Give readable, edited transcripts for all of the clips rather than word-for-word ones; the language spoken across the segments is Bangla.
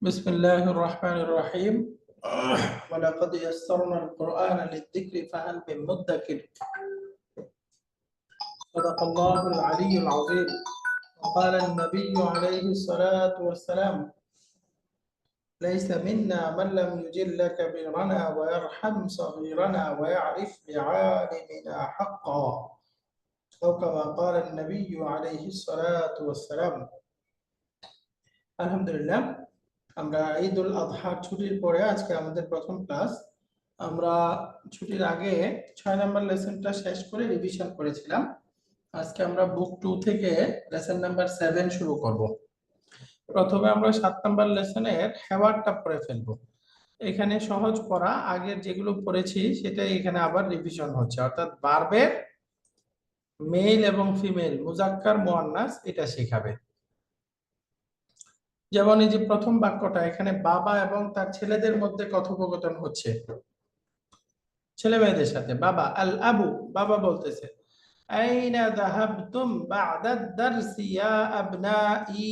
بسم الله الرحمن الرحيم ولقد يسرنا القرآن للذكر فهل من مدكر صدق الله العلي العظيم وقال النبي عليه الصلاة والسلام ليس منا من لم يجل كبيرنا ويرحم صغيرنا ويعرف بعالمنا حقا أو كما قال النبي عليه الصلاة والسلام الحمد لله আমরা ঈদুল আজহার ছুটির পরে আজকে আমাদের প্রথম ক্লাস। আমরা ছুটির আগে 6 নাম্বার লেসনটা শেষ করে রিভিশন করেছিলাম। আজকে আমরা বুক 2 থেকে লেসন নাম্বার 7 শুরু করব। প্রথমে আমরা 7 নাম্বার লেসনের হেওয়ারটা পড়ে ফেলবো। এখানে সহজ পড়া, আগের যেগুলো পড়েছি সেটাই এখানে আবার রিভিশন হচ্ছে, অর্থাৎ ভার্বের মেল এবং ফিমেল, মুজাক্কার মুয়ান্নাস এটা শেখাবে। যেমন এই যে প্রথম বাক্যটা, এখানে বাবা এবং তার ছেলেদের মধ্যে কথোপকথন হচ্ছে, ছেলে মেয়েদের সাথে। বাবা আল আবু, বাবা বলতেছে আইনা যাহাবতুম বা'দা দারসি ইয়া আবনাই।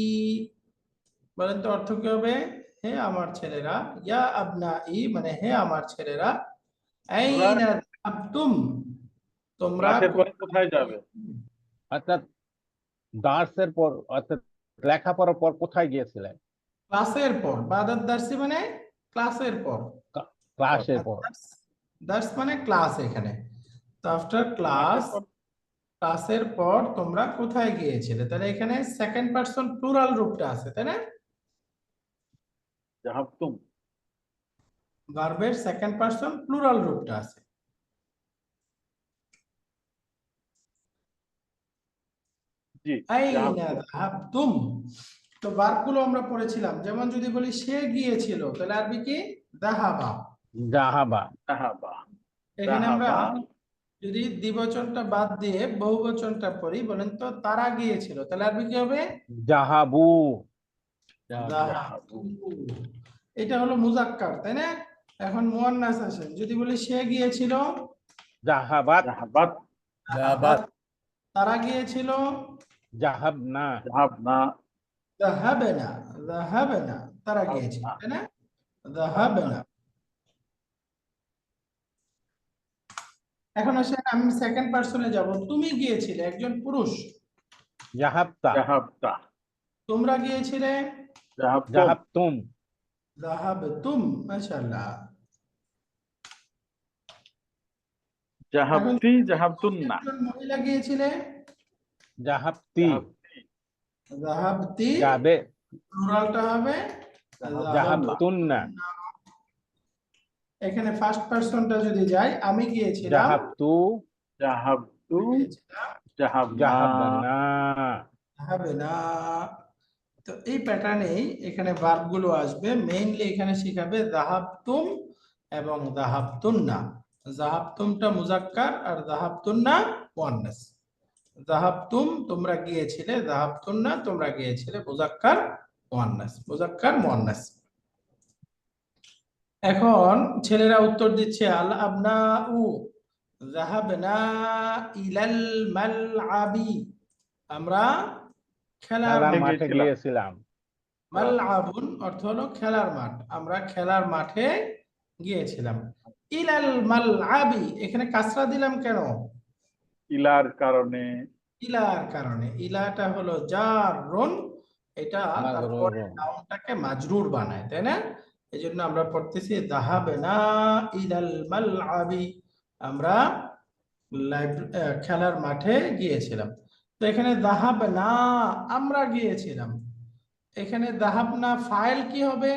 বলেন তো অর্থ কি হবে? হে আমার ছেলেরা, ইয়া আবনাই মানে হে আমার ছেলেরা, আইনা যাহাবতুম তোমরা ক্লাসের পরে কোথায় যাবে? অর্থাৎ দার্সের পর, অর্থাৎ লেখাপড়ার পর কোথায় গিয়েছিলেন? ক্লাসের পর, বা'দা দারসি মানে ক্লাসের পর, ক্লাসের পর। দার্স মানে ক্লাস এখানে। তো আফটার ক্লাস, ক্লাসের পর তোমরা কোথায় গিয়েছিলে, তাহলে এখানে সেকেন্ড পারসন প্লুরাল রূপটা আছে, তাই না? যাহাবতুম ভার্বের সেকেন্ড পারসন প্লুরাল রূপটা আছে। জি আইনা যাহাবতুম। যাহাবতুম। তো ভার্বগুলো আমরা পড়েছিলাম, যেমন যদি বলি সে গিয়েছিল, তাহলে আরবি কি? যাহাবা। জাহাবা। যাহাবা এখানে আমরা যাহাবা যদি দ্বিবচনটা বাদ দিয়ে বহুবচনটা পড়ি, বলেন তো তারা গিয়েছিল, তাহলে আরবি কি হবে? জাহাবু। যাহাবু। এটা হলো মুজাক্কার, তাই না? এখন মুয়ান্নাস আসেন, যদি বলি সে গিয়েছিল, জাহাবাত। যাহাবাত যাহাবাত। তারা গিয়েছিল, জাহাবনা। যাহাবনা যাহাবেনা। যাহাবেনা তারা গিয়েছিল, তাই না? যাহাবেনা। এখন আসেন আমি সেকেন্ড পারসনে যাব, তুমি গিয়েছিলে, একজন পুরুষ, জাহাবতা। যাহাবতা তোমরা গিয়েছিলে, যাহাবতুম জাহাবতুম। যাহাবতুম। মাশাআল্লাহ। যাহাবতি যাহাবতুন্না একজন মহিলা গিয়েছিলে, জাহাবতি। যাহাবতি যাবে। প্লুরালটা হবে জাহাবতুন্না। এখানে ফার্স্ট পারসনটা যদি যাই, আমি গিয়েছিলাম, জাহাবতু। যাহাবতু গিয়েছিলাম, যাহাবনা জাহাবনা। যাহাবেনা। তো এই প্যাটার্নেই এখানে ভার্বগুলো আসবে। মেইনলি এখানে শিখাবে যাহাবতুম এবং যাহাবতুন্না। যাহাবতুমটা মুজাক্কার আর যাহাবতুন্না মুয়ান্নাস। যাহাবতুম তোমরা গিয়েছিলে, যাহাবতুন্না তোমরা গিয়েছিলে, মুজাক্কার মুয়ান্নাস, মুজাক্কার মুয়ান্নাস। এখন ছেলেরা উত্তর দিচ্ছে আল আবনাউ যাহাবনা ইলাল মালআবি, আমরা খেলার খেলার মাঠে মাঠে গিয়েছিলাম। মালআবুন অর্থ হলো খেলার মাঠ, আমরা খেলার মাঠে গিয়েছিলাম। ইলাল মালআবি এখানে কাসরা দিলাম কেন? ইলার কারণে। ইলার কারণে। ইলাটা হলো জারুন, এটা তারপরে মাজরুরুন। নাউনটাকে মাজরুর বানায়, তাই না? এজন্য আমরা পড়তেছি যাহাবনা ইলাল মালআবি, আমরা খেলার মাঠে গিয়েছিলাম। তো এখানে যাহাবনা আমরা গিয়েছিলাম, এখানে যাহাবনা ফাইল কি হবে?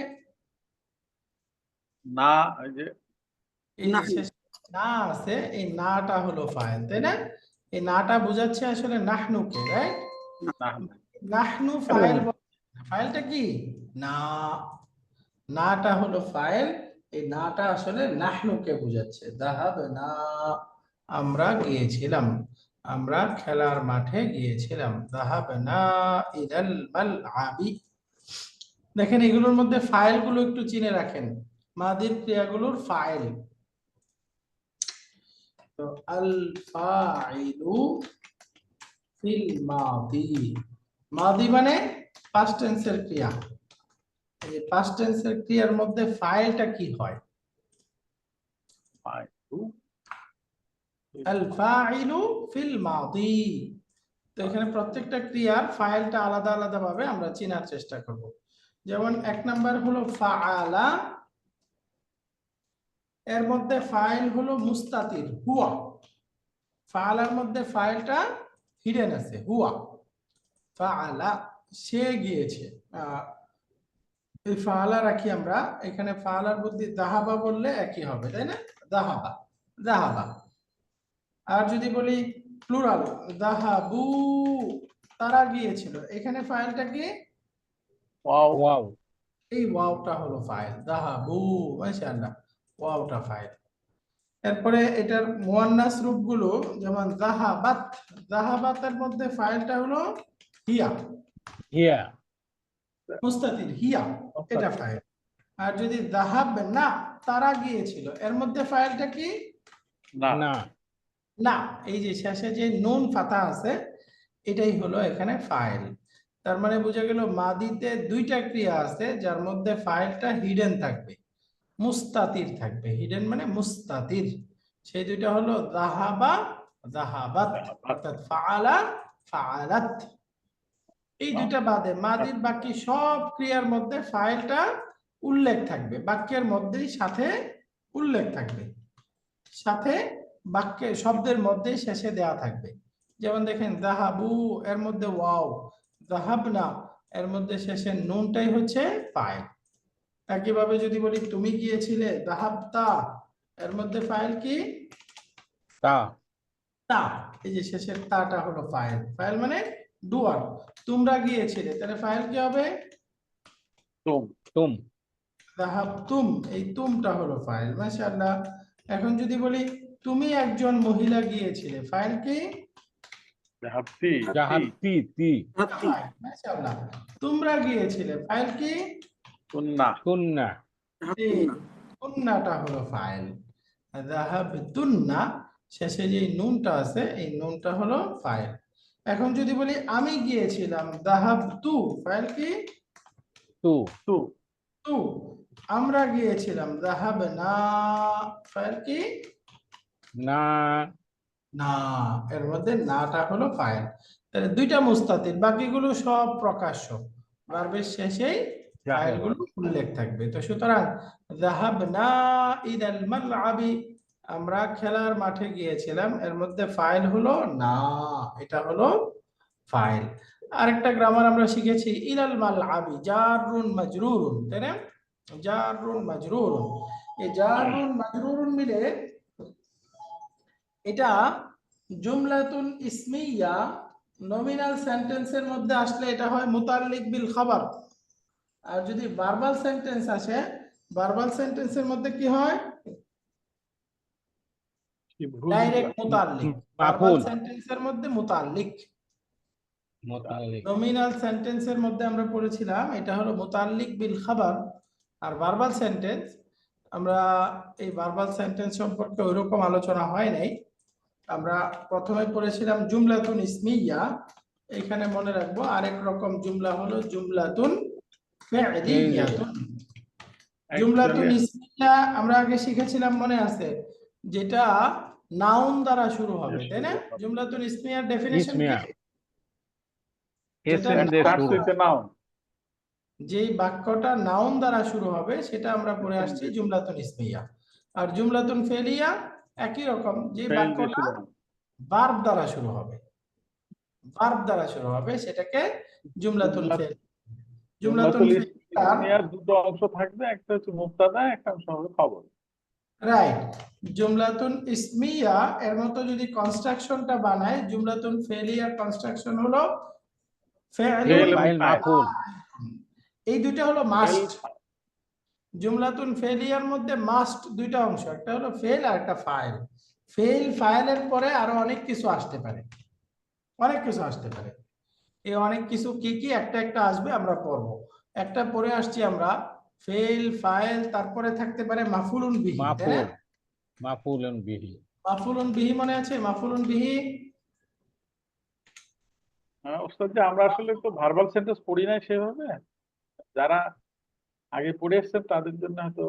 না এই যে এই যে শেষে না আছে, এই নাটা হলো ফাইল, তাই না? এই নাটা বোঝাচ্ছে আসলে নাহনুকে, রাইট? না নাহনু ফাইল, ফাইলটা কি? না, নাটা হলো ফাইল, এই নাটা আসলে নাহনুকে বোঝাচ্ছে। যাহাবনা আমরা গিয়েছিলাম, আমরা খেলার মাঠে গিয়েছিলাম। যাহাবনা ইলাল মালআবি। দেখেন এগুলোর মধ্যে ফাইলগুলো একটু চিনে রাখেন, মাদির ক্রিয়াগুলোর ফাইল। তো আল ফাইলু ফিল মাদি, মাদি মানে পাস্ট টেন্সের ক্রিয়া, এই পাস্ট টেন্সের ক্রিয়ার মধ্যে ফাইলটা কি হয়? ফাইলু আল ফাইলু ফিল মাদি। তো এখানে প্রত্যেকটা ক্রিয়ার ফাইলটা আলাদা আলাদা ভাবে আমরা চেনার চেষ্টা করব। যেমন এক নাম্বার হলো ফাআলা, এর মধ্যে ফাইল হলো মুস্তাতির হুয়া। ফাআলার মধ্যে ফাইলটা হিডেন আছে হুয়া। ফাআলা সে গিয়েছে, এই ফাআলা রাখি আমরা এখানে। ফাআলার মধ্যে যাহাবা বললে একই হবে, তাই না? যাহাবা যাহাবা। আর যদি বলি প্লুরাল যাহাবু, তারা গিয়েছিল, এখানে ফাইলটা কি? ওয়াও ওয়াও এই ওয়াওটা হলো ফাইল, যাহাবু, মাশাআল্লাহ, ওয়াওটা ফাইল। এরপরে এটার মুয়ান্নাস রূপগুলো যেমন যাহাবাত, যাহাবাতের মধ্যে ফাইলটা হলো হিয়া, হিয়া মুস্তাতির হিয়া, এটা ফাইল। আর যদি যাহাব না, তারা গিয়েছিল, এর মধ্যে ফাইলটা কি? না না না। এই যে শেষে যে নুন ফাতা আছে, এটাই হলো এখানে ফাইল। তার মানে বোঝা গেল মাদিতে দুইটা ক্রিয়া আছে যার মধ্যে ফাইলটা হিডেন থাকবে, মুস্তাতির থাকবে। হিডেন মানে মুস্তাতির। সেই দুইটা হলো যাহাবা, যাহাবাত, অর্থাৎ ফাআলা, ফাআলাত। এই দুইটা বাদে মাদির বাকি সব ক্রিয়ার মধ্যে ফাইলটা উল্লেখ থাকবে, বাক্যের মধ্যেই সাথে উল্লেখ থাকবে, সাথে বাক্যের শব্দের মধ্যে শেষে দেয়া থাকবে। যেমন দেখেন যাহাবু, এর মধ্যে ওয়াও, যাহাবনা এর মধ্যে শেষে নুনটাই হচ্ছে ফাইল। একইভাবে যদি বলি তুমি গিয়েছিলে, যাহাবতা, এর মধ্যে ফাইল কি? তা তা। এই যে শেষের তাটা হলো ফাইল। ফাইল মানে ডুয়ার। তোমরা গিয়েছিলে, তাহলে ফাইল কি হবে? তুম তুম যাহাবতুম, এই তুমটা হলো ফাইল। মাশাআল্লাহ। এখন যদি বলি তুমি একজন মহিলা গিয়েছিলে, ফাইল কি? যাহাবতি জাহাবতি তি ফাইল। মাশাআল্লাহ। তোমরা গিয়েছিলে, ফাইল কি? কুন্না কুন্না কুন্নাটা হলো ফাইল। যাহাবতুন্না, শেষে যে নুনটা আছে এই নুনটা হলো ফাইল। এখন যদি বলি আমি গিয়েছিলাম, যাহাবতু, ফাইল কি? তু তু তু। আমরা গিয়েছিলাম, যাহাবনা, ফাইল কি? না না। এর মধ্যে নাটা হলো ফাইল। তাহলে দুইটা মুস্তাতির, বাকিগুলো সব প্রকাশ্য, ভার্বের শেষেই ফাইলগুলো উল্লেখ থাকবে। তো সুতরাং যাহাবনা ইলাল মালআবি, আমরা খেলার মাঠে গিয়েছিলাম, এর মধ্যে ফাইল হলো না, এটা হলো ফাইল। আরেকটা গ্রামার আমরা শিখেছি, ইলাল মালআবি জারুন মাজরুরুন, তাই না? জারুন মাজরুরুন, এই জারুন মাজরুরুন মিলে এটা জুমলাতুন ইসমিয়া নমিনাল সেন্টেন্সের মধ্যে আসলে এটা হয় মুতাল্লিক বিল খাবার। আর যদি ভার্বাল সেন্টেন্স আসে, ভার্বাল সেন্টেন্সের মধ্যে কি হয়? ডাইরেক্ট মুতাল্লিক। ভার্বাল মাফুল সেন্টেন্সের মধ্যে মুতাল্লিক। মুতাল্লিক নমিনাল সেন্টেন্সের মধ্যে আমরা পড়েছিলাম এটা হলো মুতাল্লিক বিল খাবার। আর ভার্বাল সেন্টেন্স, আমরা এই ভার্বাল সেন্টেন্স সম্পর্কে ওইরকম আলোচনা হয় নাই। আমরা প্রথমে পড়েছিলাম জুমলাতুন ইসমিয়া। এখানে মনে রাখবো আরেক রকম জুমলা হলো জুমলাতুন ফি'লিয়াতুন। জুমলাতুন ইসমিয়া আমরা আগে শিখেছিলাম, মনে আছে? যেটা নাউন দ্বারা শুরু হবে, তাই না? জুমলাতুন ইসমিয়ার ডেফিনিশন কি? ইসমিয়া যেটা এসএম দিয়ে স্টার্টস শুরু উইথ নাউন, যেই বাক্যটা নাউন দ্বারা শুরু হবে সেটা আমরা পড়ে আসছি জুমলাতুন ইসমিয়া। আর জুমলাতুন ফেলিয়া একই রকম, যে ফেল দিয়ে বাক্যটা শুরু হবে। ভার্ব দ্বারা শুরু হবে, ভার্ব দ্বারা শুরু হবে, সেটাকে জুমলাতুল ফেল। জুমলাতুল ইসমিয়ার দুটো অংশ থাকবে, একটা হচ্ছে মুবতাদা, একটা অংশ হবে খবর। রাইট। জুমলাতুন ইসমিয়া এর মতো যদি কনস্ট্রাকশনটা বানায়, জুমলাতুন ফেলিয়ার কনস্ট্রাকশন হলো ফেল ফেলুন। এবং ফাইল মাফুল এই দুটো হলো মাস্ট। জুমলাতুন ফেলিয়ার মধ্যে মাস্ট দুইটা অংশ, একটা হলো ফেল আর একটা ফাইল। ফেল ফাইলের পরে আরো অনেক কিছু আসতে পারে, অনেক কিছু আসতে পারে। এই অনেক কিছু কি কি একটা একটা আসবে, আমরা পড়বো। একটা পড়ে আসছি আমরা, ফেল ফাইল, তারপরে থাকতে পারে মাফুলুন বিহি, তাই না? মাফুল মাফুলুন বিহি মাফুলুন বিহি মনে আছে? মাফুলুন বিহি ওস্তাদ যে আমরা আসলে তো ভার্বাল সেন্টেন্স পড়ি নাই সেভাবে, যারা আগে পড়ে এসছেন তাদের জন্য হয়তো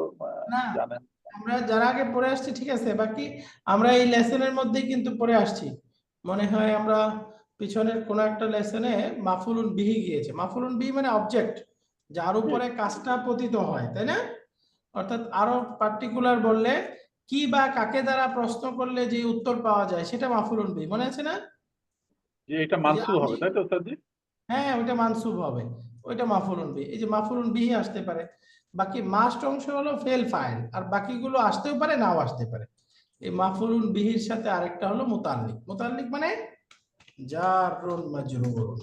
না, জানেন। আমরা যারা আগে পড়ে আসছি ঠিক আছে, বাকি আমরা এই লেসনের মধ্যেই কিন্তু পড়ে আসছি। মনে হয় আমরা পিছনের কোন একটা লেসনে মাফুলুন বিহি গিয়েছে। মাফুলুন বিহি মানে অবজেক্ট, যার উপরে কাজটা পতিত হয়, তাই না? অর্থাৎ আরো পার্টিকুলার বললে কি বা কাকে দ্বারা প্রশ্ন করলে যে উত্তর পাওয়া যায় সেটা মাফুলুন বিহি, মনে আছে না? যে এটা এই যে মানসুব আমি, হবে তাই তো ওস্তাদজি? হ্যাঁ ওইটা মানসুব হবে, ওইটা মাফুলুন বিহি। এই যে মাফুলুন বিহি আসতে পারে, বাকি মাস্ট অংশ হলো ফেল ফাইল, আর বাকিগুলো আসতেও পারে নাও আসতে পারে। এই মাফুলুন বিহির সাথে আরেকটা হলো মুতাল্লিক। মুতাল্লিক মানে জারুন মাজরুর।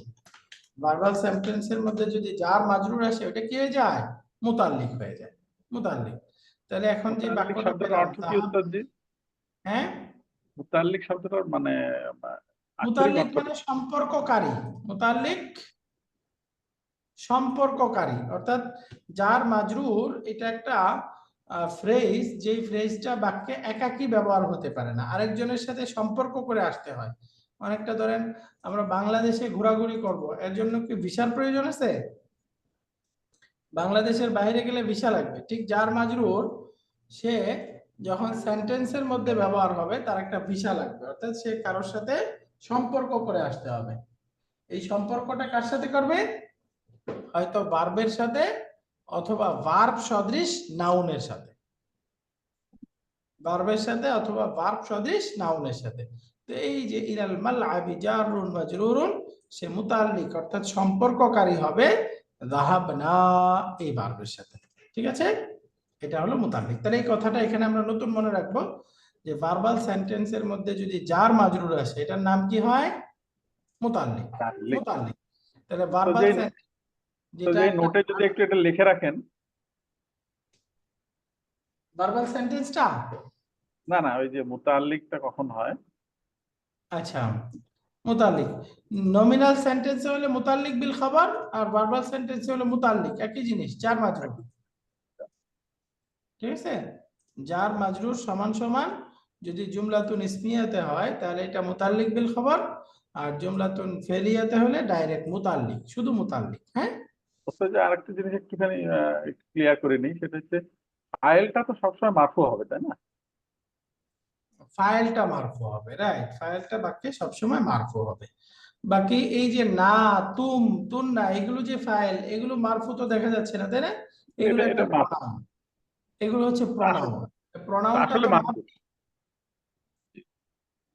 ভার্বাল সেন্টেন্সের মধ্যে যদি জার মাজরুর আসে ওটা কি হয়ে যায়? মুতাল্লিক হয়ে যায়, মুতাল্লিক। তাহলে এখন যে মুতাল্লিক বাক্যটা শব্দটার পেলাম অর্থ কি তাহাব, ওস্তাদজি? হ্যাঁ মুতাল্লিক শব্দটার মানে আক্ষরিক মুতাল্লিক অর্থটা মানে সম্পর্ককারী। মুতাল্লিক সম্পর্ককারী, অর্থাৎ জার মাজরুর এটা একটা ফ্রেজ, যেই ফ্রেজটা বাক্যে একাকী ব্যবহার হতে পারে না, আরেকজনের সাথে সম্পর্ক করে আসতে হয়। অনেকটা ধরেন আমরা বাংলাদেশে ঘোরাঘুরি করব, এর জন্য কি ভিসার প্রয়োজন আছে? বাংলাদেশের বাইরে গেলে ভিসা লাগবে। ঠিক জার মাজরুর সে যখন সেন্টেন্সের মধ্যে ব্যবহার হবে তার একটা ভিসা লাগবে, অর্থাৎ সে কারোর সাথে সম্পর্ক করে আসতে হবে। এই সম্পর্কটা কার সাথে করবে? হয়তো ভার্বের সাথে অথবা ভার্ব সদৃশ নাউনের সাথে, ভার্বের সাথে অথবা ভার্ব সদৃশ নাউনের সাথে। তো এই যে ইলাল মালআবি জারুন মাজরুরুন, সে মুতাল্লিক অর্থাৎ সম্পর্ককারী হবে যাহাবনা এই ভার্বের সাথে। ঠিক আছে, এটা হলো মুতাল্লিক। তাহলে এই কথাটা এখানে আমরা নতুন মনে রাখবো যে ভার্বাল সেন্টেন্সের মধ্যে যদি জার মাজরুর আসে এটার নাম কি হয়? মুতাল্লিক। মুতাল্লিক। মুতাল্লিক। তাহলে তো ভার্বাল যে তো যেটা যে একটা নোটে যদি একটু এটা লিখে রাখেন। ভার্বাল সেন্টেন্সটা, না না, ওই যে মুতাল্লিকটা কখন হয়? আচ্ছা মুতাল্লিক নমিনাল সেন্টেন্সে হলে মুতাল্লিক বিল খবর, আর ভার্বাল সেন্টেন্সে হলে মুতাল্লিক, একই জিনিস, জার মাজরুর। ঠিক আছে, জার মাজরুর সমান সমান যদি জুমলাতুন ইসমিয়াতে হয় তাহলে এটা মুতাল্লিক বিল খবর, আর জুমলাতুন ফেলিয়াতে হলে ডাইরেক্ট মুতাল্লিক, শুধু মুতাল্লিক। হ্যাঁ, অথচ আরেকটা জিনিস একটুখানি ক্লিয়ার করে নিই, সেটা হচ্ছে ফাইলটা তো সবসময় মারফু হবে তাই না? ফাইলটা মারফু হবে, রাইট, ফাইলটা বাক্যে সবসময় মারফু হবে। বাকি এই যে না, তুম, তুন্না, এগুলো যে ফাইল, এগুলো মারফু তো দেখা যাচ্ছে না, তাই না? এগুলো এটা একটা এটা মারফু। প্রনাউন, এগুলো হচ্ছে আসলে প্রনাউন। প্রনাউনটা আসলে তো মারফু।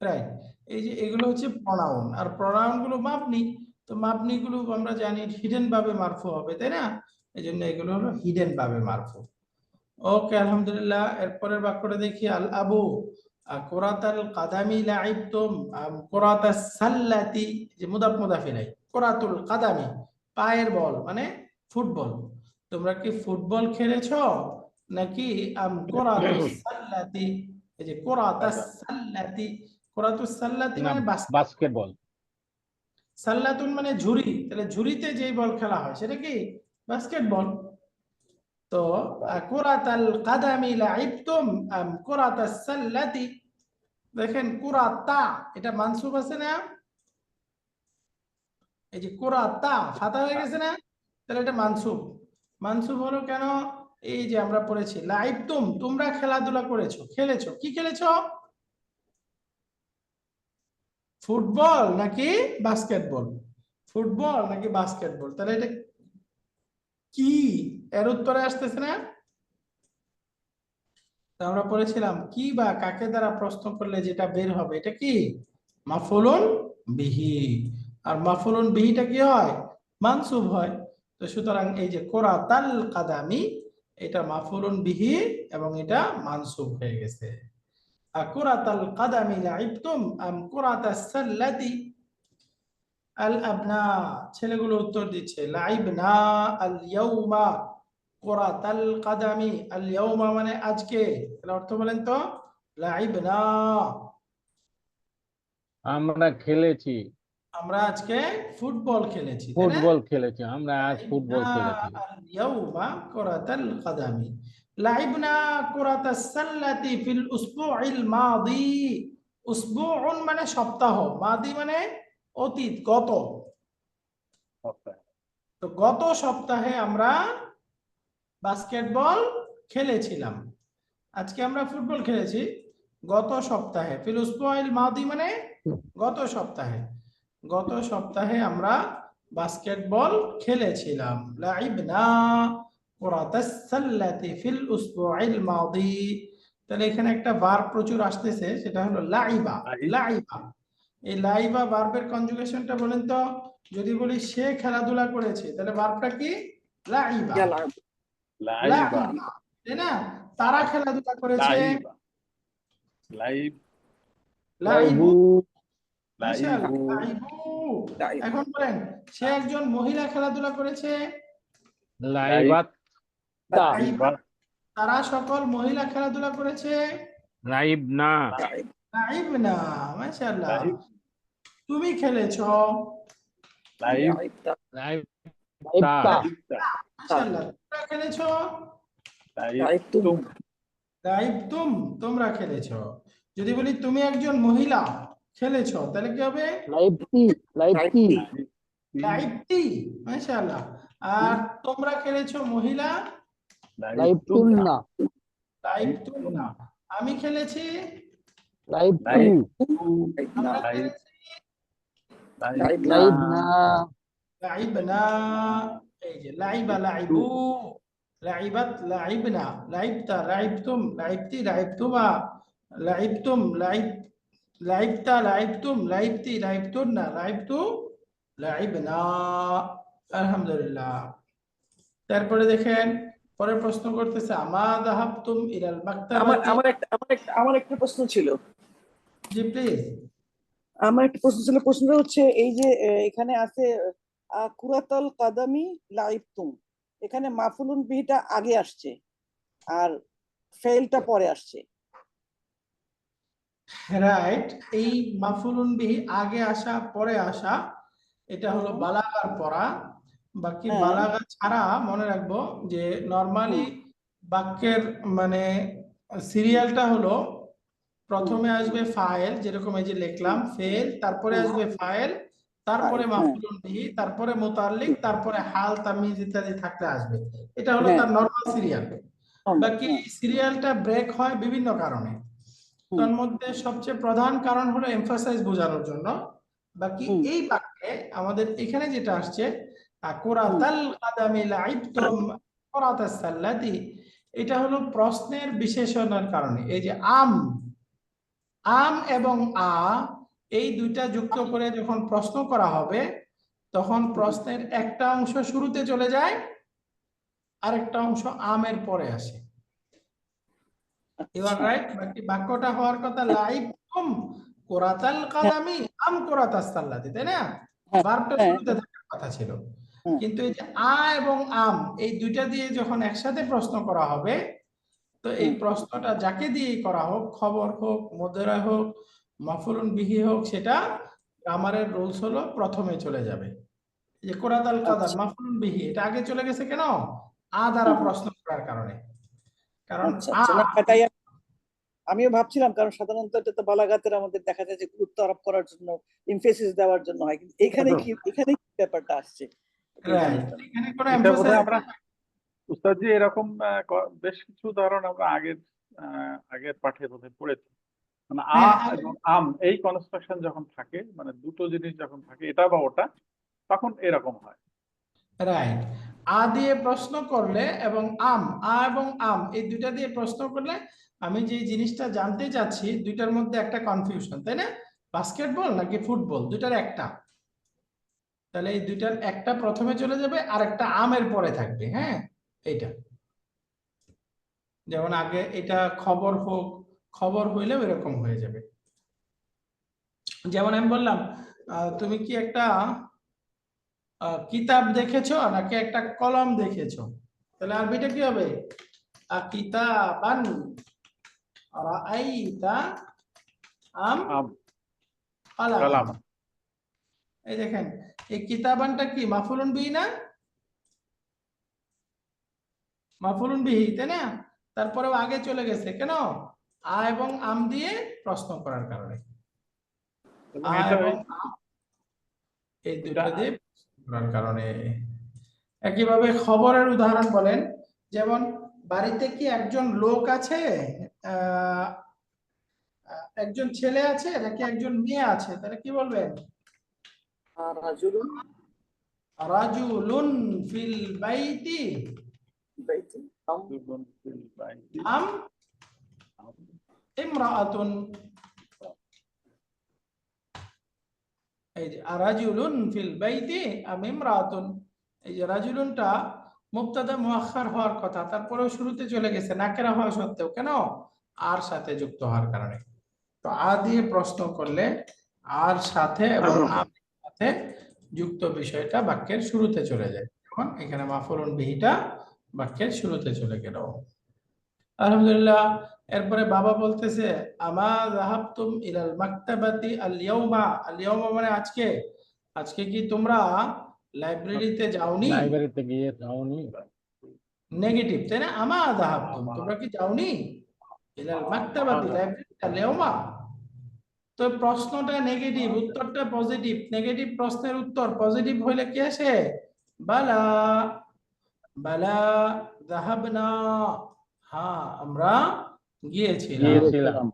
রাইট, এই যে এগুলো হচ্ছে প্রনাউন, আর প্রনাউন গুলো মাপনি। তো মাপনি গুলো আমরা জানি হিডেন ভাবে মারফু হবে, তাই না? এই জন্য এগুলো হলো হিডেন ভাবে মারফু। ওকে, আলহামদুলিল্লাহ। এরপরের বাক্যটা দেখি। আল আবু কুরাতাল কাদামি লাইবতুম কুরাতাস সাল্লাতি, যে মুদাফ মুদাফ ইলাই, কুরাতুল কাদামি পায়ের বল মানে ফুটবল, তোমরা কি ফুটবল খেলেছো নাকি কুরাতুস সাল্লাতি, এই যে কুরাতাস সাল্লাতি, কুরাতুস সাল্লাতি না, মানে বাস্কেটবল। সাল্লাতুন মানে ঝুড়ি, তাহলে ঝুড়িতে যেই বল খেলা হয় সেটা কি? বাস্কেটবল। তো কুরাতাল কাদামি লাইবতুম কুরাতাস সাল্লাতি, দেখেন কুরাতা এটা মানসুব আছে না? এই যে কুরাতা ফাতা হয়ে গেছে না? তাহলে এটা মানসুব। মানসুব হলো কেন? এই যে আমরা পড়েছি লাইবতুম, তোমরা খেলাধুলা করেছো, খেলেছো, কি খেলেছো? ফুটবল নাকি বাস্কেটবল? ফুটবল নাকি বাস্কেটবল? তাহলে এটা কি? এর উত্তরে আসতেছে না? তা আমরা পড়েছিলাম কি বা কাকে দ্বারা প্রশ্ন করলে যেটা বের হবে এটা কি? মাফুলুন বিহি। আর মাফুলুন বিহিটা কি হয়? মানসুব হয়। তো সুতরাং এই যে কুরাতাল কাদামি, এটা মাফুলুন বিহি এবং এটা মানসুব হয়ে গেছে। আর কুরাতাল কাদামি লাইবতুম আম কুরাতাস সাল্লাতি। আল আবনা, ছেলেগুলো উত্তর দিচ্ছে লাইবনা আল ইয়াউমা কুরাতাল কাদামি। আল ইয়াউমা মানে আজকে, এর অর্থ বলেন তো? লাইবনা, আমরা খেলেছি, আমরা আজকে ফুটবল খেলেছি, তাই না? ফুটবল খেলেছি, আমরা আজ লাইবনা ফুটবল খেলেছি। আল ইয়াউমা কুরাতাল কাদামি। লাইবনা কুরাতাস সাল্লাতি ফিল উসবুইল মাদি। উসবুউন মানে সপ্তাহ, মাদি মানে অতীত, গত। তো গত সপ্তাহে আমরা বাস্কেটবল খেলেছিলাম। আজকে আমরা ফুটবল খেলেছি গত সপ্তাহে। ফিল উসবুইল মাদি মানে গত সপ্তাহে। গত সপ্তাহে আমরা বাস্কেটবল খেলেছিলাম। লাইবনা কুরাতাস সাল্লাতি ফিল উসবুইল মাদি। তাহলে এখানে একটা ভার্ব প্রচুর আসতেছে, সেটা হলো লাইবা। লাইবা, এই লাইবা ভার্বের কনজুগেশনটা বলেন তো। যদি বলি সে খেলাধুলা করেছে, তাহলে ভার্বটা কি? লাইবা। লাইবা লাইবা, তাই না? তারা খেলাধুলা করেছে। লাইবা লাইব লাইবু। লাইবু লাইবু। এখন বলেন, সে একজন মহিলা খেলাধুলা করেছে। লাইবাত লাইবাত, তারা সকল মহিলা খেলাধুলা করেছে। লাইবনা লাইবনা, মাশাআল্লাহ। লাইব তুমি খেলেছো। লাইব লাইবতা মাশাআল্লাহ, তোমরা খেলেছো। লাইবতুম লাইবতুম, তোমরা খেলেছো। যদি বলি তুমি একজন মহিলা খেলেছো, তাহলে কি হবে? লাইবতি, মাশাআল্লাহ। আর তোমরা খেলেছো মহিলা। লাইবতুমনা লাইবতুমনা, আমি খেলেছি। আমরা খেলেছি। লাইবনা, এই যে লাইবা লাইবু, লাইবাত লাইবনা, লাইবতা লাইবতুম, লাইবতি লাইবতুমা, লাইবতুম লাইব, লাইবতা লাইবতুম, লাইবতি লাইবতুন্না, লাইবতু লাইবনা। আলহামদুলিল্লাহ। তারপরে দেখেন, পরের প্রশ্ন করতেছে, আমা যাহাবতুম ইলাল মাকতাবাতি। আমার একটা প্রশ্ন ছিল। জি প্লিজ। আমার একটা প্রশ্ন ছিল, প্রশ্নটা হচ্ছে এই যে এখানে আছে কুরাতাল কাদামি লাইবতুম, এখানে মাফুলুন বিহিটা আগে আসছে আর ফেলটা পরে আসছে। রাইট, এই মাফুলুন বিহি আগে আসা পরে আসা, এটা হলো বালাগার পড়া। বাকি হ্যাঁ। বালাগা ছাড়া মনে রাখবো যে নরমালি বাক্যের মানে সিরিয়ালটা হলো, প্রথমে আসবে ফাইল, যেরকম এই যে লিখলাম ফেল, তারপরে আসবে ফাইল, তারপরে মাফুলুন বিহি, তারপরে মুতাল্লিক, তারপরে হাল তামিজ ইত্যাদি থাকলে আসবে। এটা হলো তার নরমাল সিরিয়াল। বাকি সিরিয়ালটা ব্রেক হয় বিভিন্ন কারণে। তার মধ্যে সবচেয়ে প্রধান কারণ হলো এমফাসাইজ বোঝানোর জন্য। বাকি এই বাক্যে আমাদের এখানে যেটা আসছে কুরাতাল কাদামি লাইবতুম কুরাতাস সাল্লাতি, এটা হলো প্রশ্নের বিশেষণের কারণে। এই যে আম, আম এবং এই দুইটা যুক্ত করে যখন প্রশ্ন করা হবে, তখন প্রশ্নের একটা অংশ শুরুতে চলে যায়, আরেকটা অংশ আমের পরে আসে। You are right. বাকি বাক্যটা হওয়ার কথা লাইবতুম কুরাতাল কাদামি আম কুরাতাস সাল্লাতি, তাই না? ভার্বটা শুরুতে থাকার কথা ছিল। কিন্তু এই যে এবং আম, এই দুইটা দিয়ে যখন একসাথে প্রশ্ন করা হবে, তো এই প্রশ্নটা যাকে দিয়ে করা হোক, খবর হোক, মুদরা হোক, মাফুলুন বিহি হোক, সেটা গ্রামারের রুলস হলো প্রথমে চলে যাবে। এই যে কুরাতাল কাদাম মাফুলুন বিহি, এটা আগে চলে গেছে কেন? দ্বারা প্রশ্ন করার কারণে। কারণ আমিও ভাবছিলাম, কারণ সাধারণত এটা তো বালাগাতের আমাদের দেখা যায় যে গুরুত্ব আরোপ করার জন্য, এমফেসিস দেওয়ার জন্য হয়, কিন্তু এখানে কি ব্যাপারটা আসছে? এখানে কোনো এটা বোধহয় এমফাসাইজ আমরা উস্তাদজি এরকম বেশ কিছু উদাহরণ আমরা আগের পাঠে বোধহয় পড়েছি। মানে এবং আম এই কনস্ট্রাকশন যখন থাকে, মানে দুটো জিনিস যখন থাকে, এটা বা ওটা, তখন এরকম হয়। রাইট, দিয়ে প্রশ্ন করলে এবং এবং আম এই দুইটা দিয়ে প্রশ্ন করলে আমি যে জিনিসটা জানতে চাচ্ছি, দুইটার মধ্যে একটা কনফিউশন, তাই না? বাস্কেটবল নাকি ফুটবল, দুইটার একটা। তাহলে এই দুইটার একটা প্রথমে চলে যাবে, আর একটা আমের পরে থাকবে। হ্যাঁ, এইটা যেমন আগে এটা খবর হোক, খবর হইলেও এরকম হয়ে যাবে। যেমন আমি বললাম, তুমি কি একটা কিতাব দেখেছো নাকি একটা কলম দেখেছো? তাহলে আরবিটা কি হবে? কিতাবান রাআইতা আম কালাম। এই দেখেন, এই কিতাবানটা কি মাফুলুন বিহি না? মাফুলুন বিহি, তাই না? তারপরেও আগে চলে গেছে কেন? এবং আম দিয়ে প্রশ্ন করার কারণে। এবং এই দুটো দিয়ে প্রশ্ন করার কারণে। একইভাবে খবরের উদাহরণ বলেন, যেমন বাড়িতে কি একজন লোক আছে, একজন ছেলে আছে নাকি একজন মেয়ে আছে, তাহলে কি বলবেন? রাজুলুন রাজুলুন ফিল বাইতি বাইতি আম ইমরাআতুন। এই যে রাজুলুন ফিল বাইতি আম ইমরাআতুন, এই যে রাজুলুনটা মুবতাদা মুআখখার হওয়ার কথা, তারপরেও শুরুতে চলে গেছে নাকেরা হওয়া সত্ত্বেও, কেন? আর সাথে যুক্ত হওয়ার কারণে। তো আ দিয়ে প্রশ্ন করলে আর সাথে এবং আম সাথে যুক্ত বিষয়টা বাক্যের শুরুতে চলে যায়, যেমন এখানে মাফউলুন বিহিটা বাক্যের শুরুতে চলে গেল। আলহামদুলিল্লাহ। এরপরে বাবা বলতেছে আমা যাহাবতুম ইলাল মাকতাবাতি আল ইয়াউমা, আল ইয়াউমা মানে আজকে, আজকে কি তোমরা লাইব্রেরিতে যাওনি? লাইব্রেরিতে গিয়ে যাওনি? নেগেটিভ, তাই না? আমা যাহাবতুম, তোমরা কি যাওনি ইলাল মাকতাবাতি লাইব্রেরিতে আল ইয়াউমা। তো প্রশ্নটা নেগেটিভ, উত্তরটা পজিটিভ। নেগেটিভ প্রশ্নের উত্তর পজিটিভ হইলে কি আসে? বালা, বালা যাহাবনা, হ্যাঁ আমরা গিয়েছিলাম।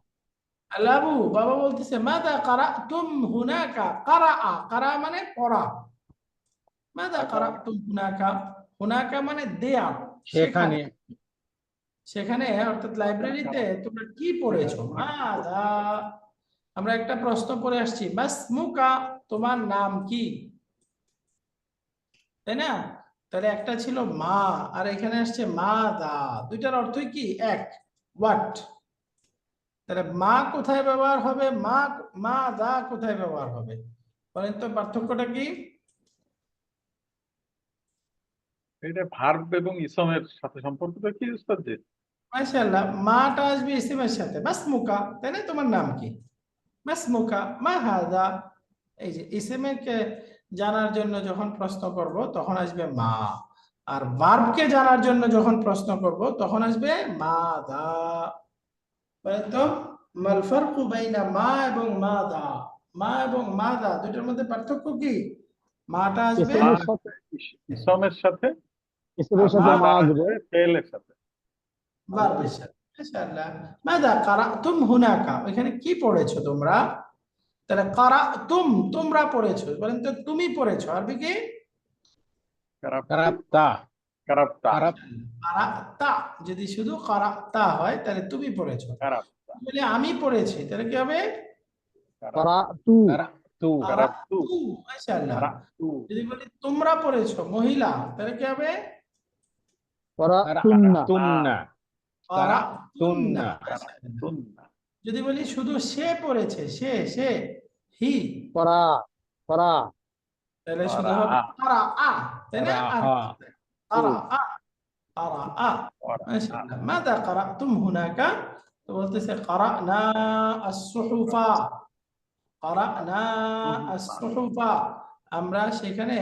আলাবু, বাবা বলতেছে মাদা কারাতুম হুনাকা, কারাআ, কারা মানে পড়া, মাদা কারাতুম হুনাকা, হুনাকা মানে দেয়ার, সেখানে। সেখানে অর্থাৎ লাইব্রেরিতে তোমরা কি পড়েছো? মাদা, আমরা একটা প্রশ্ন পড়ে আসছি, মাসমুকা, তোমার নাম কি, তাই না? তাহলে একটা ছিল মা, আর এখানে আসছে মাদা, দুইটার অর্থই কি এক, হোয়াট। তাহলে মা কোথায় ব্যবহার হবে, মা মা দা কোথায় ব্যবহার হবে, বলেন তো পার্থক্যটা কি? এটা ভার্ব এবং ইসমের সাথে সম্পর্কটা কি উস্তাদ জি? মাশাআল্লাহ, মাটা আসবে ইসমের সাথে, মাসমুকা, তাই না? তোমার নাম কি, মাসমুকা, মা হাদা। এই যে ইসমেরকে জানার জন্য যখন প্রশ্ন করব তখন আসবে মা, আর ভার্বকে জানার জন্য যখন প্রশ্ন করব তখন আসবে মা দা। বলেন তো মাল ফারকু বাইনা মা এবং মা দা, মা এবং মা দা দুটোর মধ্যে পার্থক্য কি? মাটা আসবে ইসমের সাথে, ইসমের সাথে মা আসবে, ফেলের সাথে। ভার্বের সাথে। মাশাআল্লাহ। মাদা কারাতুম হুনাকা, ওখানে কি পড়েছো তোমরা? তাহলে কারাতুম, তোমরা পড়েছো, বলেন তো তুমি পড়েছো, আরবি কি? কারাপ্তা। কারাপ্তা। কারাতা, যদি শুধু কারাতা হয় তাহলে তুমি পড়েছো। কারাপ্তা। বলে আমি পড়েছি, তাহলে কি হবে? Karatu, Karatu. কারাতু। মাশাআল্লাহ। যদি বলি তোমরা পড়েছো, মহিলা, তাহলে কি হবে? কারাতুন্না, কারাতুন্না। কারাতুন্না। কারাতুন্না। যদি বলি শুধু সে পড়েছে, সে হি, করা, করা, তাহলে শুধু হবে কারা আ, তাই না? আর কারা আ, কারা আ। মাশাআল্লাহ। মাদা কারাতুম হুনাকা, তো বলতেছে কারানা আস-সুহুফা, কারানা আস-সুহুফা, আমরা সেখানে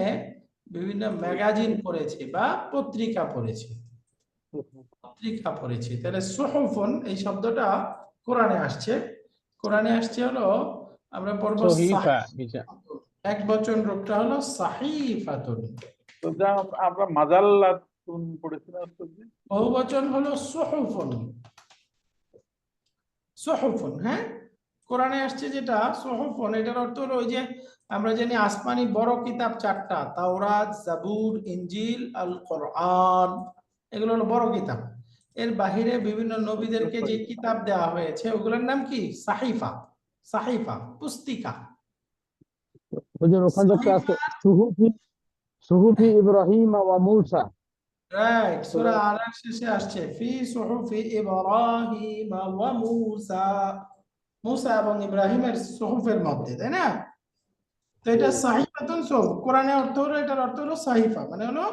বিভিন্ন ম্যাগাজিন পড়েছি বা পত্রিকা পড়েছি, পত্রিকা পড়েছি। তাহলে সুহুফুন এই শব্দটা কোরআনে আসছে, কোরআনে আসছে হলো আমরা পড়ব সহিফা। এক বচন রূপটা হলো সাহিফাতুন, তো যা আমরা মাজাল্লাতুন পড়েছিলাম উস্তাদ জি। বহু বচন হলো সুহুফুন, সুহুফুন। হ্যাঁ, কোরআনে আসছে যেটা সুহুফুন, এটার অর্থ হলো ওই যে আমরা জানি আসমানি বড় কিতাব চারটা, তাওরাত, জাবুর, ইনজিল, আল কোরআন, এগুলো হলো বড় কিতাব। এর বাহিরে বিভিন্ন নবীদেরকে যে কিতাব দেওয়া হয়েছে ওগুলোর নাম কি? সাহিফা, সাহিফা পুস্তিকা। হুজুর ওখানে দেখতে আছে সুহুফি, সুহুফি ইব্রাহিম ওয়া মূসা, রাইট, সূরা আলার শেষে আসছে ফি সুহুফি ইব্রাহিম ওয়া মূসা, মূসা এবং ইব্রাহিমের সুহুফের মধ্যে, তাই না? তো এটা সাহিফাতুন সুহুফ, কোরআনে অর্থ হলো, এটার অর্থ হলো সাহিফা, মানে হলো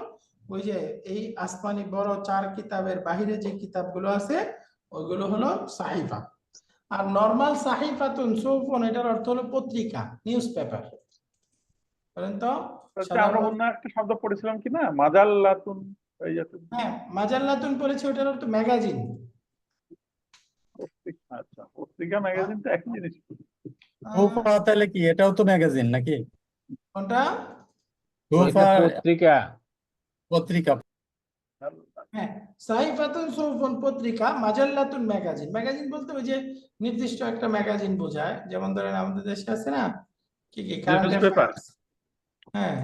ওই যে এই আসমানি বড় চার কিতাবের বাহিরে যে কিতাবগুলো আছে ওইগুলো হলো সাহিফা। আর নরমাল সাহিফাতুন সুহুফুন, এটার অর্থ হলো পত্রিকা, নিউজ পেপার। বলেন তো আমরা অন্য একটা শব্দ পড়েছিলাম কি না, মাজাল্লাতুন, এই জাতীয়। হ্যাঁ, মাজাল্লাতুন পড়েছে, ওটার অর্থ ম্যাগাজিন। আচ্ছা, পত্রিকা ম্যাগাজিন তো একই জিনিস। তাহলে কি এটাও তো ম্যাগাজিন নাকি? কোনটা? পত্রিকা। পত্রিকা। হ্যাঁ, সাহিফাতুন সুহুফুন পত্রিকা, মাজাল্লাতুন ম্যাগাজিন। ম্যাগাজিন বলতে ওই যে নির্দিষ্ট একটা ম্যাগাজিন বোঝায়, যেমন ধরেন আমাদের দেশে আছে না কি কারেন্ট নিউজ পেপার। অ্যাফেয়ার্স, হ্যাঁ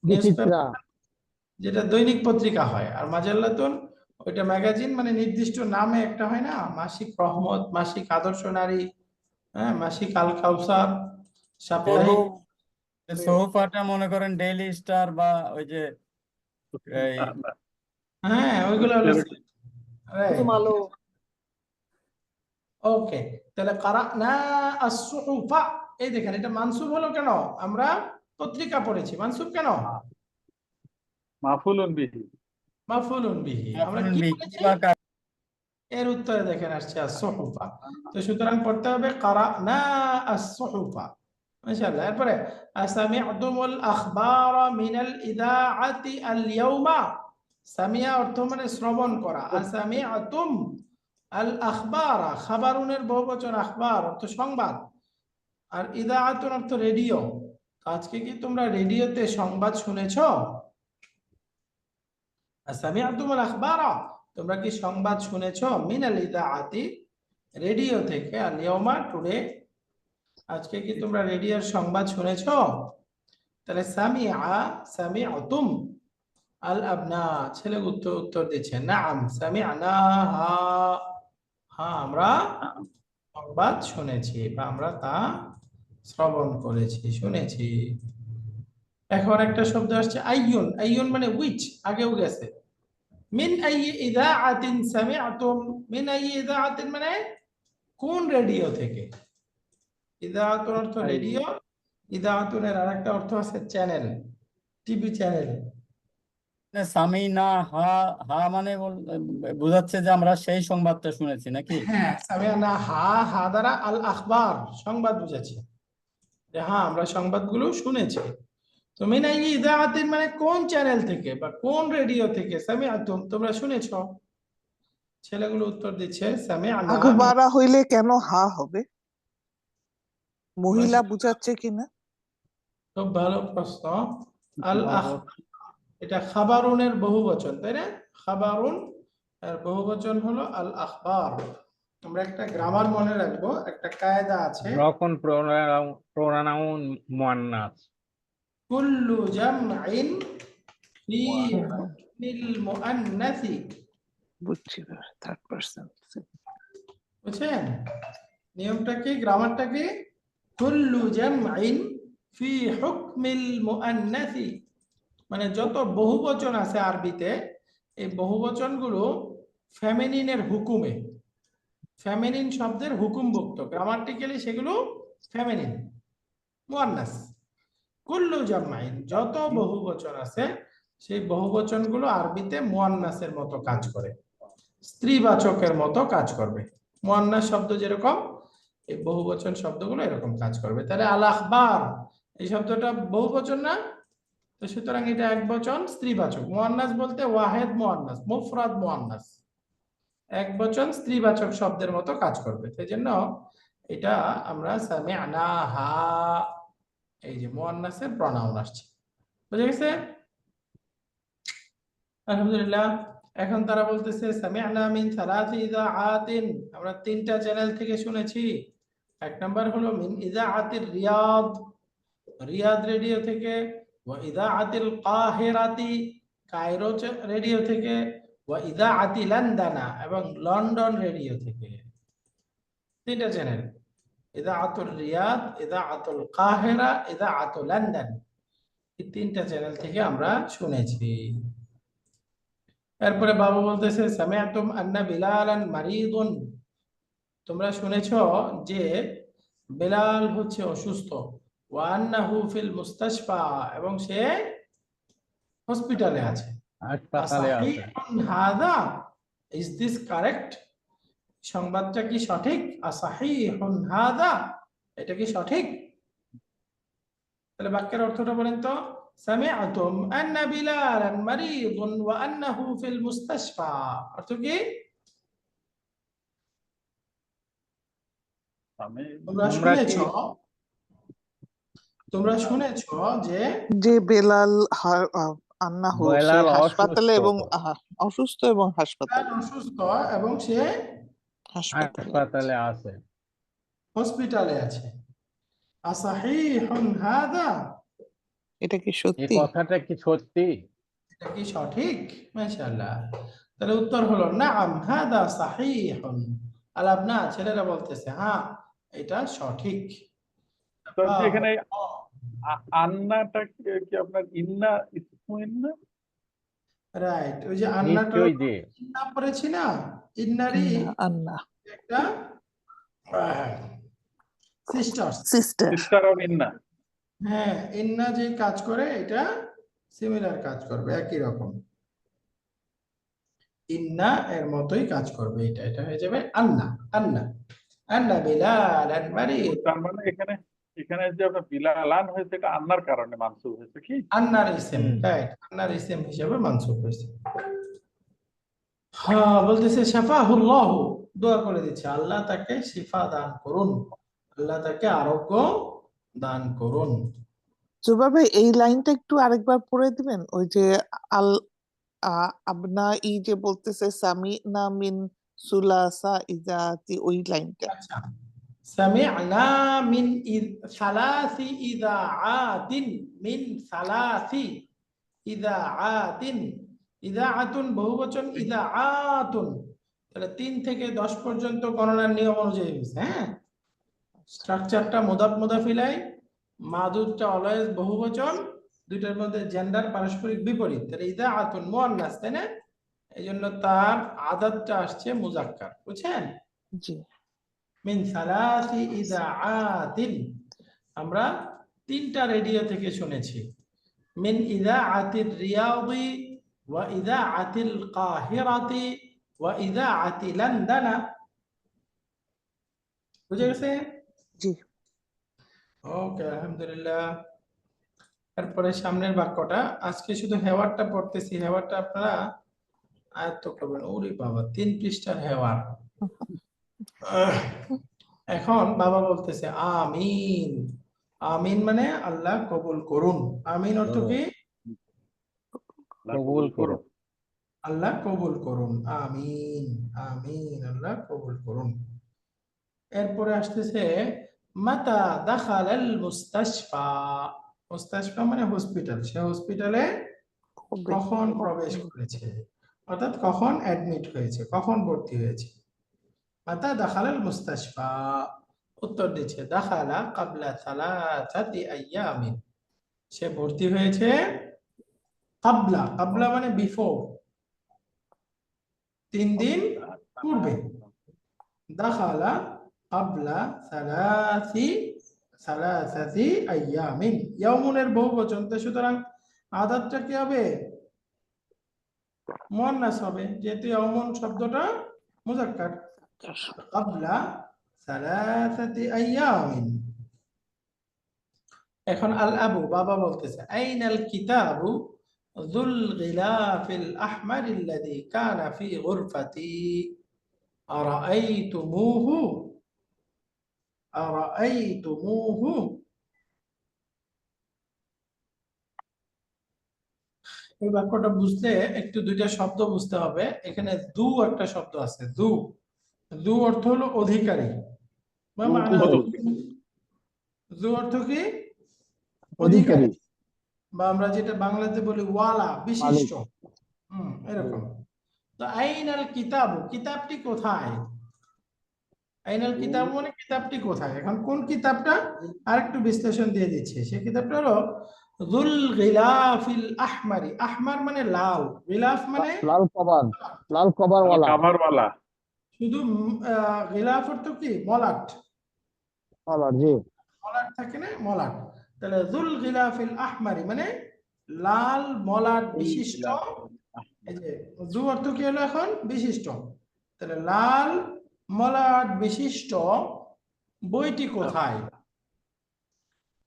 নিউজ বিচিত্রা পেপার যেটা দৈনিক পত্রিকা হয়, আর মাজাল্লাতুন ওইটা ম্যাগাজিন, মানে নির্দিষ্ট নামে একটা হয় না, মাসিক রহমত, মাসিক আদর্শ নারী, হ্যাঁ মাসিক আল কাউসার, সাপ্তাহিক। সোফাটা মনে করেন ডেইলি স্টার বা ওই যে এই হ্যাঁ ওইগুলো হলো প্রথম আলো। ওকে, তাহলে কারানা আস-সুহুফা, এই দেখেন এটা মানসুব হলো কেন? আমরা পত্রিকা পড়েছি, মানসুব কেন? মাফুলুন বিহি। মাফউলুন বিহি। আমরা কি পড়েছি? এর উত্তরে দেখেন আসছে আস-সুহুফা। তো সুতরাং পড়তে হবে কারানা আস-সুহুফা। মাশাআল্লাহ। এরপরে আসামি'তুমুল আখবারা মিনাল ইদাআতি আল-ইয়াওমা। সামিয়া অর্থ মানে শ্রবণ করা, আসামি'তুম আল আখবারা, খাবারুনের বহুবচন, আখবার অর্থ সংবাদ, আর ইদাআতুন অর্থ রেডিও। আজকে কি তোমরা রেডিওতে সংবাদ শুনেছো? আসামি'তুমুল আখবারা, তোমরা কি সংবাদ শুনেছো? মিনাল ইদাআতি, রেডিও থেকে, আল ইয়াওমা টুডে, আজকে কি তোমরা রেডিওর সংবাদ শুনেছো? তাহলে সামি'তুম আল আবনা, ছেলে উত্তর দিচ্ছে নাআম সামি'না, হ্যাঁ আমরা সংবাদ শুনেছি বা আমরা তা শ্রবণ করেছি, শুনেছি। এখন একটা শব্দ আসছে আইয়ুন, আইয়ুন মানে উইচ, আগেও গেছে। মিন আইয়ি ইদাআতিন সামি'তুম, মিন আইয়ি ইদাআতিন মানে কোন রেডিও থেকে। ইদাআতুন অর্থ রেডিও, ইদাআতুনের আরেকটা অর্থ আছে চ্যানেল, টিভি চ্যানেল। সামিনা হা হা মানে বোঝাচ্ছে যে আমরা সেই সংবাদটা শুনেছি নাকি? হ্যাঁ সামি'না, হা দ্বারা আল আখবার সংবাদ বুঝাচ্ছে, যে হ্যাঁ আমরা সংবাদগুলো শুনেছি। তো মিন আইয়ি ইদাআতিন মানে কোন চ্যানেল থেকে বা কোন রেডিও থেকে, সামি'তুম তোমরা শুনেছো। ছেলেগুলো উত্তর দিচ্ছে সামি'না। আখবারা হইলে কেন হা হবে? মহিলা বুঝাচ্ছে কিনা? খুব ভালো প্রশ্ন। আল আখ, এটা খাবারুনের বহুবচন, তাই না? খাবারুন এর বহুবচন হলো আল আখবার। আমরা একটা গ্রামার মনে রাখবো, একটা কায়দা আছে, যখন প্রোনাউন মুয়ান্নাস। কুল্লু জামইন ফি হুকমিল মুআন্নাসি। বুঝছি, থার্ড পারসন। বুঝছেন নিয়মটা কি, গ্রামারটা কি? কুল্লু জামইন ফি হুকমিল মুআন্নাসি, মানে যত বহুবচন আছে আরবিতে, এই বহুবচনগুলো ফেমিনিনের হুকুমে, ফেমিনিন শব্দের হুকুমভুক্ত, গ্রামাটিক্যালি সেগুলো ফেমিনিন, মুয়ান্নাস। কুল্লু জামআইন, যত বহুবচন আছে সেই বহুবচনগুলো আরবিতে মুয়ান্নাসের মতো কাজ করে, স্ত্রীবাচকের মতো কাজ করবে। মুয়ান্নাস শব্দ যেরকম, এই বহুবচন শব্দগুলো এরকম কাজ করবে। তাহলে আল আখবার এই শব্দটা বহুবচন না, তো সুতরাং এটা একবচন স্ত্রীবাচক। মুয়ান্নাস বলতে ওয়াহেদ মুয়ান্নাস, মুফরাদ মুয়ান্নাস, একবচন স্ত্রীবাচক শব্দের মতো কাজ করবে। সেই জন্য এটা আমরা সামি'না হা, এই যে মুয়ান্নাসের প্রনাউন আসছে, বুঝে গেছে? আলহামদুলিল্লাহ। এখন তারা বলতেছে সামি'না মিন সালাসি ইযাআতিন, আমরা তিনটা চ্যানেল থেকে শুনেছি। এক নাম্বার হলো মিন ইযাআতির রিয়াদ, রিয়াদ রেডিও থেকে, ওয়া ইযাআতিল কাহিরাতি, কায়রো রেডিও থেকে, ওয়া ইযাআতি লন্ডনা, এবং লন্ডন রেডিও থেকে। তিনটা চ্যানেল, ইযাআতুল রিয়াদ, ইযাআতুল কাহিরা, ইযাআতুল লন্ডন, এই তিনটা চ্যানেল থেকে আমরা শুনেছি। এরপরে বাবু বলতেছে সামি'তুম আন্না বিলালান মারিদুন, তোমরা শুনেছো যে বেলাল হচ্ছে অসুস্থ, ওয়া আন্নাহু ফিল মুস্তাশফা, এবং সে হসপিটালে আছে। হাসপাতালে আছে। আসাহিহুন হাদা, ইজ দিস কারেক্ট, সংবাদটা কি সঠিক? আসাহিহুন হাদা, এটা কি সঠিক? তাহলে বাক্যের অর্থটা বলেন তো। সামি'তুম আন্না বিলালান মারিদুন ওয়া আন্নাহু ফিল মুস্তাশফা, অর্থ কি? তোমরা শুনেছো, তোমরা শুনেছো যে যে বেলাল আন্নাহু সে বেলাল হাসপাতালে অসুস্থ, এবং অসুস্থ এবং হাসপাতালে অসুস্থ এবং সে হাসপাতালে হাসপাতালে আছে। হসপিটালে আছে। আসাহিহুন হাদা, এটা কি এই সত্যি? কথাটা কি সত্যি? এটা কি সঠিক? মাশাআল্লাহ। তাহলে উত্তর হলো নাআম হাদা সাহিহুন। আলাপ না, ছেলেরা বলতেছে হ্যাঁ এটা সঠিক। উস্তাদজি এখানে আন্নাটা কি আপনার ইন্না ইসমু ইন্না? রাইট, ওই যে আন্নাটা নিশ্চয়ই যে ইন্না পড়েছি না, ইন্নারই আন্না একটা সিস্টার্স। সিস্টার। সিস্টার অফ ইন্না। হ্যাঁ, ইন্না যে কাজ করে এটা সিমিলার কাজ করবে, একই রকম ইন্না এর মতোই কাজ করবে। এটা হয়ে যাবে আন্না। আন্না আন্না বিলালান মারিদ। তার মানে এখানে এখানে যে আপনার বিলালান হয়েছে এটা আন্নার কারণে মানসুব হয়েছে কি? আন্নার ইসেম, রাইট, আন্নার ইসেম হিসেবে মানসুব হয়েছে। হ্যাঁ, বলতেছে শাফাহুল্লাহ, দোয়া করে দিচ্ছে আল্লাহ তাকে শিফা দান করুন, আল্লাহ তাকে আরোগ্য দান করুন। জুবাই ভাই এই লাইনটা একটু আরেকবার পড়ে দিবেন, ওই যে আল আবনা ই যে বলতেছে সামি না মিন সুলাসা ইজাতি, ওই লাইনটা। আচ্ছা, সামি'না মিন সালাসি ইযাআতিন, মিন সালাসি ইযাআতিন, ইযাআতুন বহুবচন, ইযাআতুন তাহলে 3 থেকে 10 পর্যন্ত গণনার নিয়ম অনুযায়ী হয়েছে। হ্যাঁ, স্ট্রাকচারটা মুদাফ মুদাফ ইলাই, মাদুদটা অলওয়েজ বহুবচন, দুইটার মধ্যে জেন্ডার পারস্পরিক বিপরীত, তাহলে ইযাআতুন মুয়ান্নাস, তাই না? এইজন্য তার আদাতটা আসছে মুজাক্কার, বুঝছেন? জি। মিন সালাসি ইযাআতিন আমরা 3টা রেডিও থেকে শুনেছি, মিন ইযাআতির রিয়াদি ওয়া ইযাআতিল কাহিরাতি ওয়া ইযাআতি লন্ডনা। বুঝে গেছে? জি। ওকে, আলহামদুলিল্লাহ। তারপরে সামনের বাক্যটা, আজকে শুধু হেওয়ারটা পড়তেছি, হেওয়ারটা আপনারা আয়ত্ত করবেন। ওরে বাবা, 3 পৃষ্ঠার হেওয়ার। এখন বাবা বলতেছে আমিন। আমিন মানে আল্লাহ কবুল করুন। আমিন অর্থ কি? কবুল করুন। আল্লাহ কবুল করুন। আমিন, আমিন, আল্লাহ কবুল করুন। এরপরে আসতেছে মাতা দাখালাল মুস্তাশফা। মুস্তাশফা মানে হসপিটাল, সে হসপিটালে কখন প্রবেশ করেছে, অর্থাৎ কখন অ্যাডমিট হয়েছে, কখন ভর্তি হয়েছে। মাতা দাখালাল মুস্তাশফা, উত্তর দিচ্ছে দাখালা ক্বাবলা সালাসাতি আইয়ামিন, সে ভর্তি হয়েছে ক্বাবলা, ক্বাবলা মানে বিফোর, 3 দিন পূর্বে। দাখালা ক্বাবলা সালাসাতি আইয়ামিন, ইয়াউমুনের বহুবচন, তো সুতরাং আদাতটা কি হবে? মুয়ান্নাস হবে, যেহেতু ইয়াউমুন শব্দটা মুজাক্কার। ক্বাবলা সালাসাতি আইয়ামিন। এখন আল আবু, বাবা বলতেছে আইনাল কিতাবু যুল গিলাফিল আহমার আল্লাযী কানা ফি গুরফাতি আরাআইতুমুহু, আরাআইতুমুহু। এই বাক্যটা বুঝতে একটু দুইটা শব্দ বুঝতে হবে। এখানে দু একটা শব্দ আছে, দু। দু অর্থ হলো অধিকারী, বা মানা দু অর্থ কি? অধিকারী, বা আমরা যেটা বাংলাতে বলি ওয়ালা, বিশিষ্ট। এরকম। তো আইনাল কিতাবু, কিতাবটি কোথায়? আইনাল কিতাব মানে কিতাবটি কোথায়। এখন কোন কিতাবটা আরেকটু বিশ্লেষণ দিয়ে দিচ্ছে। সেই কিতাবটা হলো যুল গিলাফিল আহমারি। আহমার মানে লাল, গিলাফ মানে লাল কভার, লাল কভার ওয়ালা, কাভারওয়ালা। শুধু গিলাফ অর্থ কি? মলাট, কভার। জি। মলাট থাকে না, মলাট। তাহলে যুল গিলাফিল আহমারি মানে লাল মলাট বিশিষ্ট। এই যে যু অর্থ কি হলো এখন? বিশিষ্ট। তাহলে লাল মলাট বিশিষ্ট বইটি কোথায়?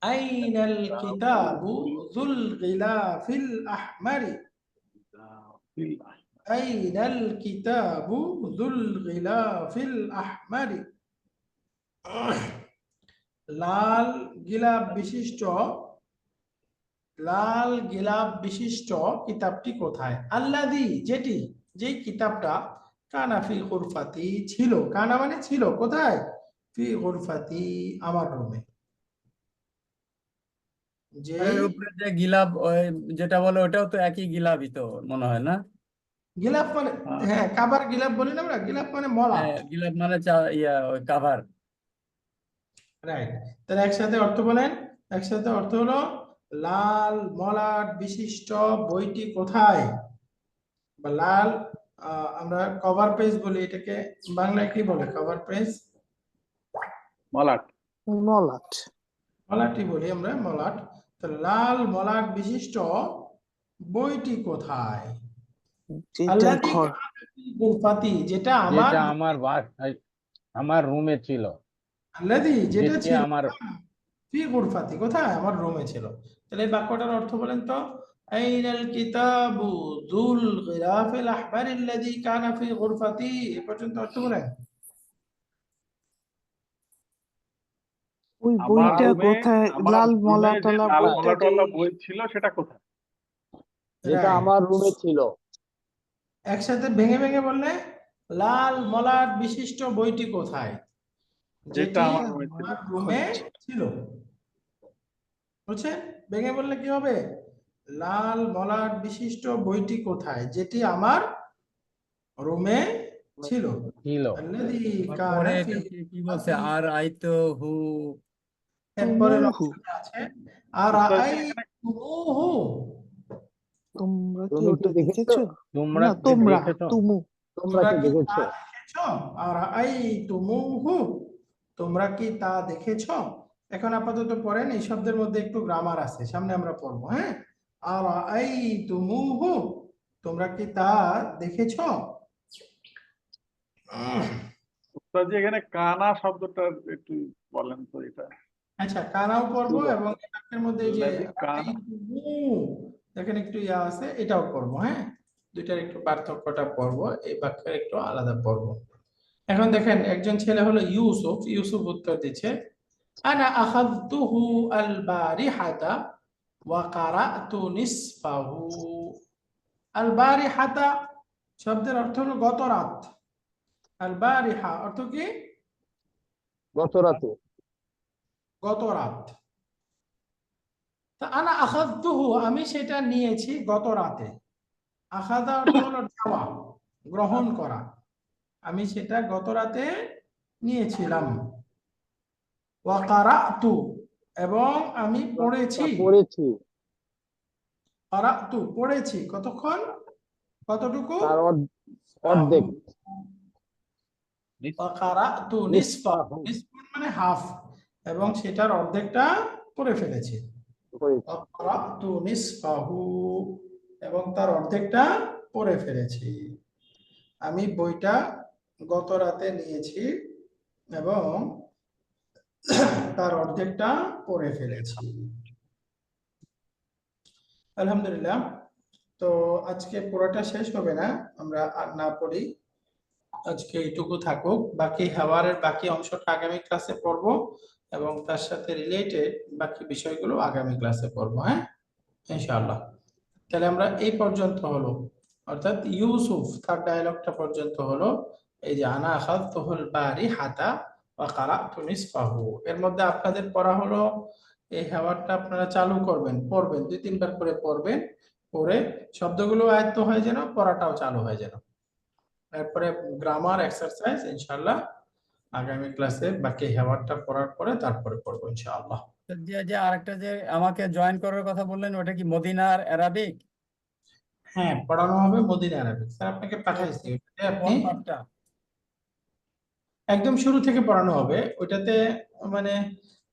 আইনাল কিতাবু যুল গিলাফিল আহমারি, আইনাল কিতাবু যুল গিলাফিল আহমারি। লাল গিলাফ বিশিষ্ট লাল গিলাফ বিশিষ্ট কিতাবটি কোথায়? আল্লাযী, যেই কিতাবটা কানা ফি গুরফাতি ছিল, কানা মানে ছিল, কোথায়? ফি গুরফাতি, আমার রুমে। যেই উপরে যে গিলাপ ওই যেটা বলে ওটাও তো একই গিলাপই তো মনে হয় না? গিলাফ মানে, হ্যাঁ কাবার গিলাফ বলি না আমরা, গিলাফ মানে মলাট। গিলাপ মানে ওই কাভার। রাইট, তাহলে একসাথে অর্থ বলেন। একসাথে অর্থ হলো লাল মলাট বিশিষ্ট বইটি কোথায়? বা লাল, আমরা কভার পেজ বলি, এটাকে বাংলায় কি বলে? Cover page, মলাট। মলাট। মলাটই বলি আমরা, মলাট। তো লাল মলাট বিশিষ্ট বইটি কোথায়? যেটা আল্লাযী ঘর। কানা ফি গুরফাতি, যেটা আমার, যেটা আমার আমার রুমে ছিল, আল্লাযী যেটা যেটি ছিল, আমার ফি গুরফাতি কোথায়? আমার রুমে ছিল। তাহলে এই বাক্যটার অর্থ বলেন তো। আইনাল কিতাবু যুল গিলাফিল আহবার আল্লাযী কানা ফি গুরফাতি, এ পর্যন্ত অর্থ বলেন। ওই আমার বইটা রুমে, কোথায়? আমার লাল রুমে যে মলাটলা লাল বইটা যে মলাটওয়ালা বই ছিল সেটা কোথায়? যেটা Right. আমার রুমে ছিল। একসাথে ভেঙে ভেঙে বললে, লাল মলাট বিশিষ্ট বইটি কোথায়? যেটা যেটি আমার রুমে ছিল। আমার রুমে ছিল। বুঝছেন? ভেঙে বললে কি হবে? লাল মলাট বিশিষ্ট বইটি কোথায়? যেটি আমার রুমে ছিল। ছিল। আল্লাযী আবার কানা পরে ফি, এটা কি বলছে? আর আই তো হু এরপরের তুমুহু। অংশটা আছে আর উস্তাদ জি, আই এখানে তুমুহু, তোমরা কি তুমি কি ওটা দেখেছো? দেখেছো? তোমরা না কি তোমরা, দেখেছো? তুমু। তোমরা তোমরা কি কি দেখেছো? তা দেখেছো? আর আই তুমুহু, তোমরা কি তা দেখেছো? এখন আপাতত পড়েন, এই শব্দের মধ্যে একটু গ্রামার আছে, সামনে আমরা পড়বো। হ্যাঁ, আর আই তুমুহু, তোমরা কি তা দেখেছো? উস্তাদ জি, এখানে কানা শব্দটা একটু বলেন তো এটা। আচ্ছা, কানাও পড়বো ছিল। এবং এই বাক্যের মধ্যে এই যে আল্লাযী কানা, আইতুমু, দেখেন একটু ইয়া আছে, এটাও পড়বো। হ্যাঁ, দুইটার একটু পার্থক্যটা পড়বো, এই বাক্যের একটু আলাদা পড়বো। এখন দেখেন, একজন ছেলে হলো ইউসুফ। ইউসুফ উত্তর দিচ্ছে, আনা আখাযতুহু আল বারিহাতা ওয়া কারাতু নিসফাহু। আল বারিহাতা শব্দের অর্থ হলো গত রাত। আল বারিহা অর্থ কি? গত রাতে। গত রাত। তা আনা আখাযতুহু, আমি সেটা নিয়েছি গত রাতে। আখাযা অর্থ হলো নেওয়া, গ্রহণ করা। আমি সেটা গত রাতে নিয়েছিলাম। ওয়া কারাতু, এবং আমি তা পড়েছি। পড়েছি। কারাতু পড়েছি, কতক্ষণ? কতটুকু? তার অর্ধেক। ওয়া কারাতু নিসফাহু, নিসফাহু, নিসফুন মানে হাফ, এবং সেটার অর্ধেকটা পড়ে ফেলেছি। পড়েছি। ওয়া কারাতু নিসফাহু, এবং তার অর্ধেকটা পড়ে ফেলেছি। আমি বইটা গত রাতে নিয়েছি এবং তার অর্ধেকটা পড়ে ফেলেছি। আলহামদুলিল্লাহ। তো আজকে পুরোটা শেষ হবে না, আমরা আর না পড়ি, আজকে এইটুকু থাকুক। বাকি হাওয়ারের বাকি অংশটা আগামী ক্লাসে পড়বো এবং তার সাথে রিলেটেড বাকি বিষয়গুলো আগামী ক্লাসে পড়বো। হ্যাঁ, ইনশাআল্লাহ। তাহলে আমরা এই পর্যন্ত হলো, অর্থাৎ ইউসুফ তার ডায়লগটা পর্যন্ত হলো। এই যে আনা আখাযতুহুল বারিহাতা ওয়া কারাতু নিসফাহু, এর মধ্যে আপনাদের পড়া হলো, এই হাওয়ারটা আপনারা চালু করবেন, পড়বেন, 2-3 বার করে পড়বেন, পড়ে শব্দগুলো আয়ত্ত হয় যেন, পড়াটাও চালু হয় যেন। এরপরে গ্রামার এক্সারসাইজ ইনশাআল্লাহ আগামী ক্লাসে বাকি হাওয়ারটা পড়ার পরে তারপরে পড়বো ইনশাআল্লাহ। যে আরেকটা যে আমাকে জয়েন করার কথা বললেন, ওটা কি মদিনার অ্যারাবিক? হ্যাঁ, পড়ানো হবে মদিনা আরবিক। স্যার আপনাকে পাঠাইছি, ওটাতে আপনি কোন পার্টটা? একদম শুরু থেকে পড়ানো হবে। ওইটাতে মানে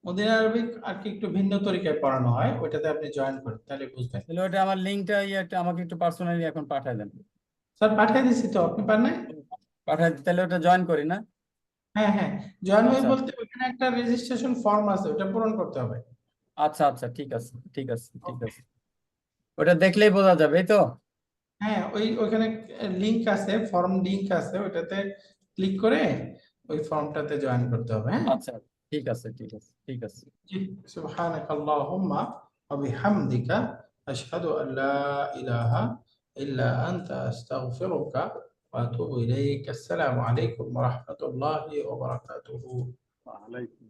মদিনা আরবিক আর কি একটু ভিন্ন তরিকায় পড়ানো হয়, ওইটাতে আপনি জয়েন করেন, তাহলে বুঝবেন। তাহলে ওটা আমার লিঙ্কটা একটা আমাকে একটু পার্সোনালি এখন পাঠায় দেন। স্যার পাঠিয়ে দিচ্ছি তো, আপনি পান নাই? পাঠায়, তাহলে ওটা জয়েন করি না? হ্যাঁ হ্যাঁ, জয়েন হই আচ্ছা বলতে ওখানে একটা রেজিস্ট্রেশন ফর্ম আছে, ওটা পূরণ করতে হবে। আচ্ছা আচ্ছা, ঠিক আছে ঠিক আছে ঠিক আছে। ওটা দেখলেই বোঝা যাবে, এই তো? হ্যাঁ, ওইখানে লিংক আছে, ফর্ম লিংক আছে, ওইটাতে ক্লিক করে ওই ফর্মটাতে জয়েন করতে হবে। হ্যাঁ, আচ্ছা, ঠিক আছে ঠিক আছে ঠিক আছে। জি, সুবহানাকাল্লাহুম্মা وبحمدك أشهد أن لا إله إلا أنت أستغفرك وأتوب إليك السلام عليكم ورحمة الله وبركاته وعليكم